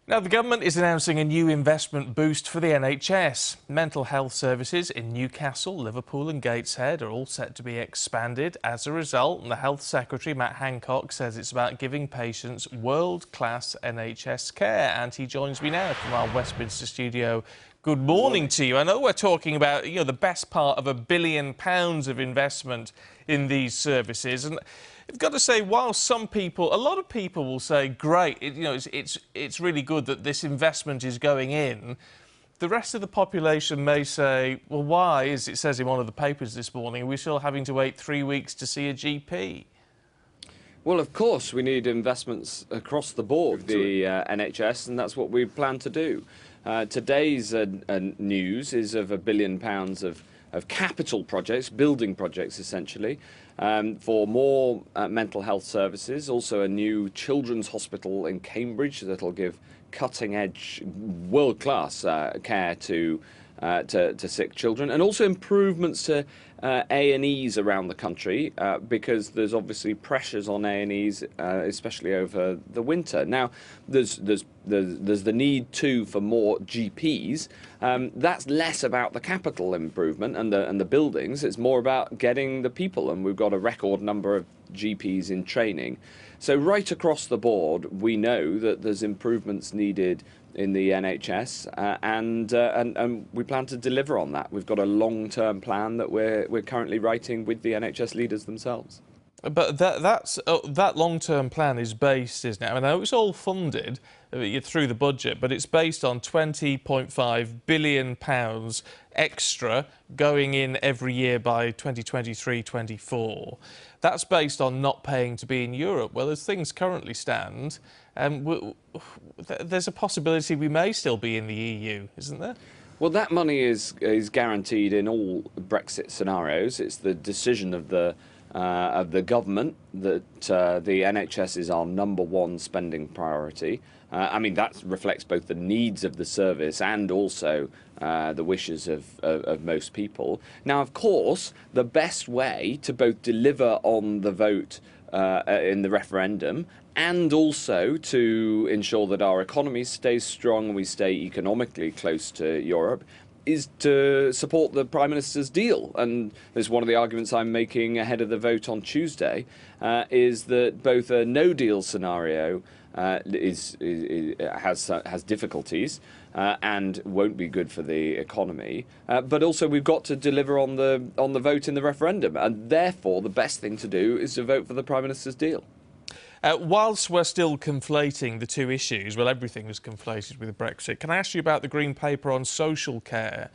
Now, the government is announcing a new investment boost for the NHS. Mental health services in Newcastle, Liverpool and Gateshead are all set to be expanded as a result. The Health Secretary Matt Hancock says it's about giving patients world-class NHS care. And he joins me now from our Westminster studio. Good morning to you. I know we're talking about, the best part of £1 billion of investment in these services. And I've got to say, while a lot of people will say, great, it's really good that this investment is going in, the rest of the population may say, well, why, as it says in one of the papers this morning, are we still having to wait 3 weeks to see a GP? Well, of course, we need investments across the board, the NHS, and that's what we plan to do. Today's news is of £1 billion of capital projects, building projects essentially, for more mental health services, also a new children's hospital in Cambridge that'll give cutting-edge, world-class care to sick children, and also improvements to A&Es around the country, because there's obviously pressures on A&Es, especially over the winter. Now, there's the need too for more GPs. That's less about the capital improvement and the buildings. It's more about getting the people, and we've got a record number of GPs in training. So right across the board, we know that there's improvements needed in the NHS, and we plan to deliver on that. We've got a long-term plan that we're currently writing with the NHS leaders themselves. But that long-term plan is based, isn't it? I know it's all funded through the budget, but it's based on £20.5 billion extra going in every year by 2023-24. That's based on not paying to be in Europe. Well, as things currently stand, there's a possibility we may still be in the EU, isn't there? Well, that money is guaranteed in all Brexit scenarios. It's the decision of the government that the NHS is our #1 spending priority. I mean, that reflects both the needs of the service and also the wishes of most people. Now, of course, the best way to both deliver on the vote in the referendum and also to ensure that our economy stays strong and we stay economically close to Europe is to support the Prime Minister's deal. And this is one of the arguments I'm making ahead of the vote on Tuesday, is that both a no-deal scenario has difficulties and won't be good for the economy, but also we've got to deliver on the vote in the referendum, and therefore the best thing to do is to vote for the Prime Minister's deal. Whilst we're still conflating the two issues, well, everything was conflated with Brexit, can I ask you about the Green Paper on social care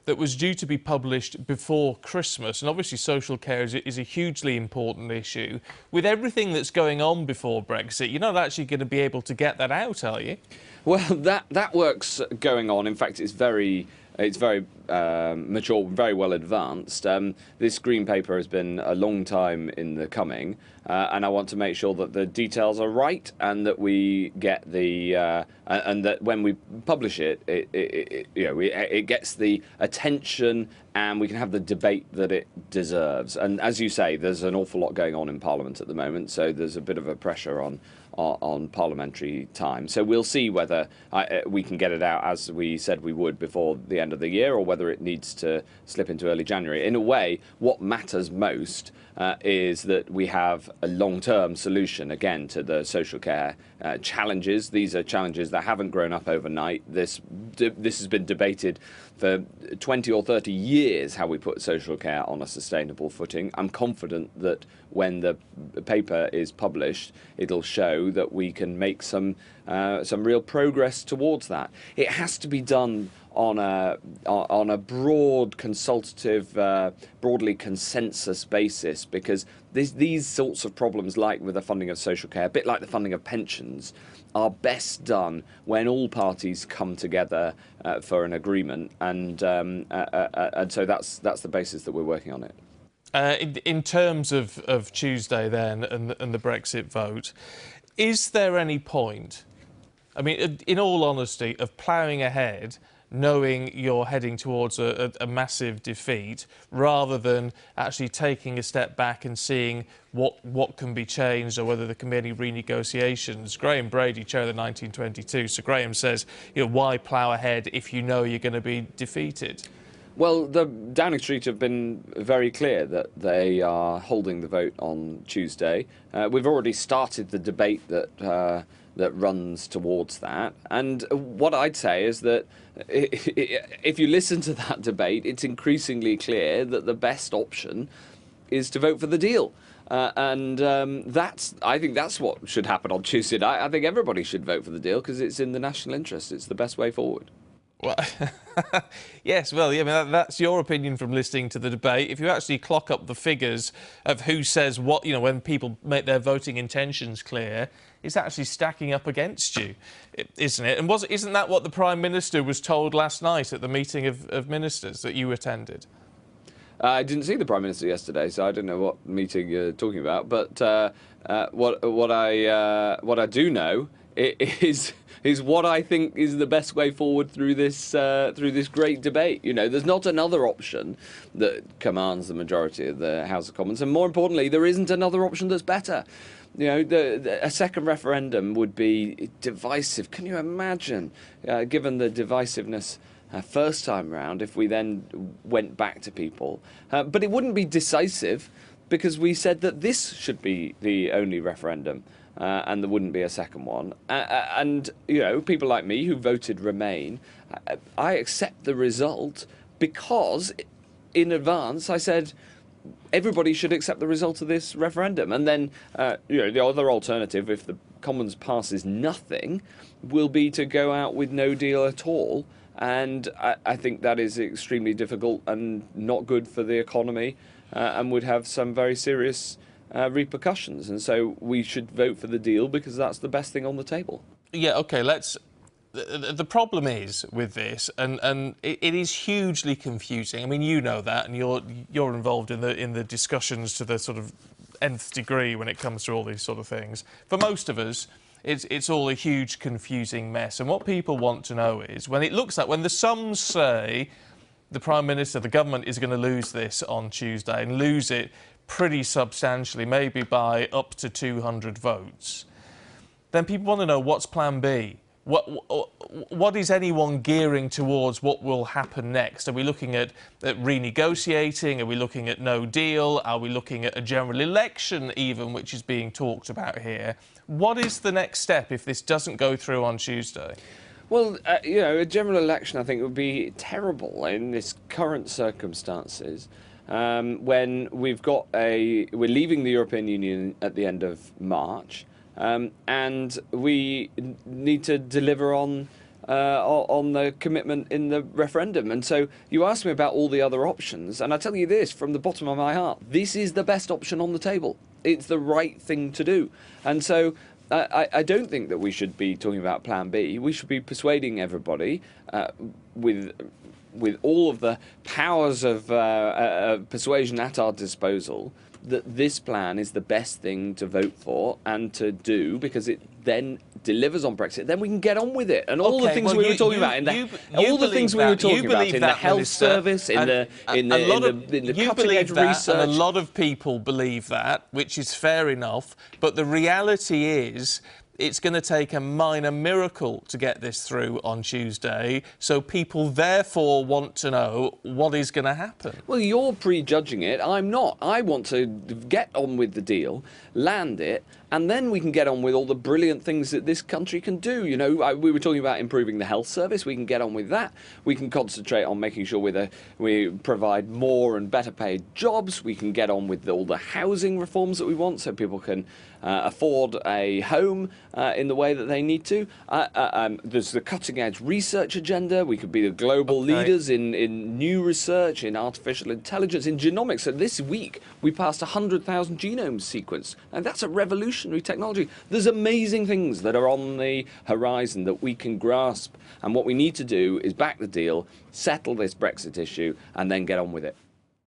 that was due to be published before Christmas? And obviously social care is a hugely important issue. With everything that's going on before Brexit, you're not actually going to be able to get that out, are you? Well, that work's going on. In fact, it's very mature, very well advanced. This Green Paper has been a long time in the coming, and I want to make sure that the details are right and that we get and that when we publish it, it gets the attention and we can have the debate that it deserves. And as you say, there's an awful lot going on in Parliament at the moment, so there's a bit of a pressure on parliamentary time. So we'll see whether we can get it out as we said we would before the end of the year, or whether it needs to slip into early January. In a way, what matters most is that we have a long-term solution, again, to the social care challenges. These are challenges that haven't grown up overnight. This has been debated for 20 or 30 years, how we put social care on a sustainable footing. I'm confident that when the paper is published, it'll show that we can make some real progress towards that. It has to be done on a broad consultative, broadly consensus basis, because these sorts of problems, like with the funding of social care, a bit like the funding of pensions, are best done when all parties come together for an agreement, and so that's the basis that we're working on it. In terms of Tuesday then and the Brexit vote, is there any point, I mean, in all honesty, of ploughing ahead, knowing you're heading towards a massive defeat, rather than actually taking a step back and seeing what can be changed or whether there can be any renegotiations? Graham Brady, chair of the 1922, so Graham says, why plough ahead if you know you're going to be defeated? Well, the Downing Street have been very clear that they are holding the vote on Tuesday. We've already started the debate that runs towards that. And what I'd say is that if you listen to that debate, it's increasingly clear that the best option is to vote for the deal. I think that's what should happen on Tuesday night. I think everybody should vote for the deal because it's in the national interest. It's the best way forward. Well, yes, well, I mean, that's your opinion from listening to the debate. If you actually clock up the figures of who says what, when people make their voting intentions clear, it's actually stacking up against you, isn't it? And isn't that what the Prime Minister was told last night at the meeting of ministers that you attended? I didn't see the Prime Minister yesterday, so I don't know what meeting you're talking about. But what I do know is what I think is the best way forward through this great debate. There's not another option that commands the majority of the House of Commons, and more importantly, there isn't another option that's better. A second referendum would be divisive. Can you imagine, given the divisiveness first time round, if we then went back to people? But it wouldn't be decisive because we said that this should be the only referendum. And there wouldn't be a second one. And people like me who voted Remain, I accept the result because in advance I said everybody should accept the result of this referendum. And then, the other alternative, if the Commons passes nothing, will be to go out with no deal at all. And I think that is extremely difficult and not good for the economy and would have some very serious repercussions. And so we should vote for the deal because that's the best thing on the table. Yeah, OK, the problem is with this, and it is hugely confusing. I mean, you know that, and you're involved in the discussions to the sort of nth degree when it comes to all these sort of things. For most of us, it's all a huge confusing mess. And what people want to know is when the sums say the Prime Minister, the government is going to lose this on Tuesday and lose it pretty substantially, maybe by up to 200 votes, then people want to know what's Plan B. What is anyone gearing towards? What will happen next? Are we looking at renegotiating? Are we looking at no deal? Are we looking at a general election even, which is being talked about here? What is the next step if this doesn't go through on Tuesday? Well, a general election I think would be terrible in this current circumstances. When we're leaving the European Union at the end of March, and we need to deliver on the commitment in the referendum. And so you asked me about all the other options, and I tell you this from the bottom of my heart: this is the best option on the table. It's the right thing to do. And so I don't think that we should be talking about Plan B. We should be persuading everybody with all of the powers of persuasion at our disposal that this plan is the best thing to vote for and to do because it then delivers on Brexit. Then we can get on with it. And all the things we were talking about in the health service, in the cutting edge research. And a lot of people believe that, which is fair enough. But the reality is, it's going to take a minor miracle to get this through on Tuesday, so people therefore want to know what is going to happen. Well, you're prejudging it. I'm not. I want to get on with the deal, land it, and then we can get on with all the brilliant things that this country can do. We were talking about improving the health service. We can get on with that. We can concentrate on making sure we provide more and better paid jobs. We can get on with all the housing reforms that we want so people can afford a home in the way that they need to. There's the cutting edge research agenda. We could be the global leaders in new research, in artificial intelligence, in genomics. So this week we passed 100,000 genomes sequenced. And that's a revolutionary technology. There's amazing things that are on the horizon that we can grasp. And what we need to do is back the deal, settle this Brexit issue, and then get on with it.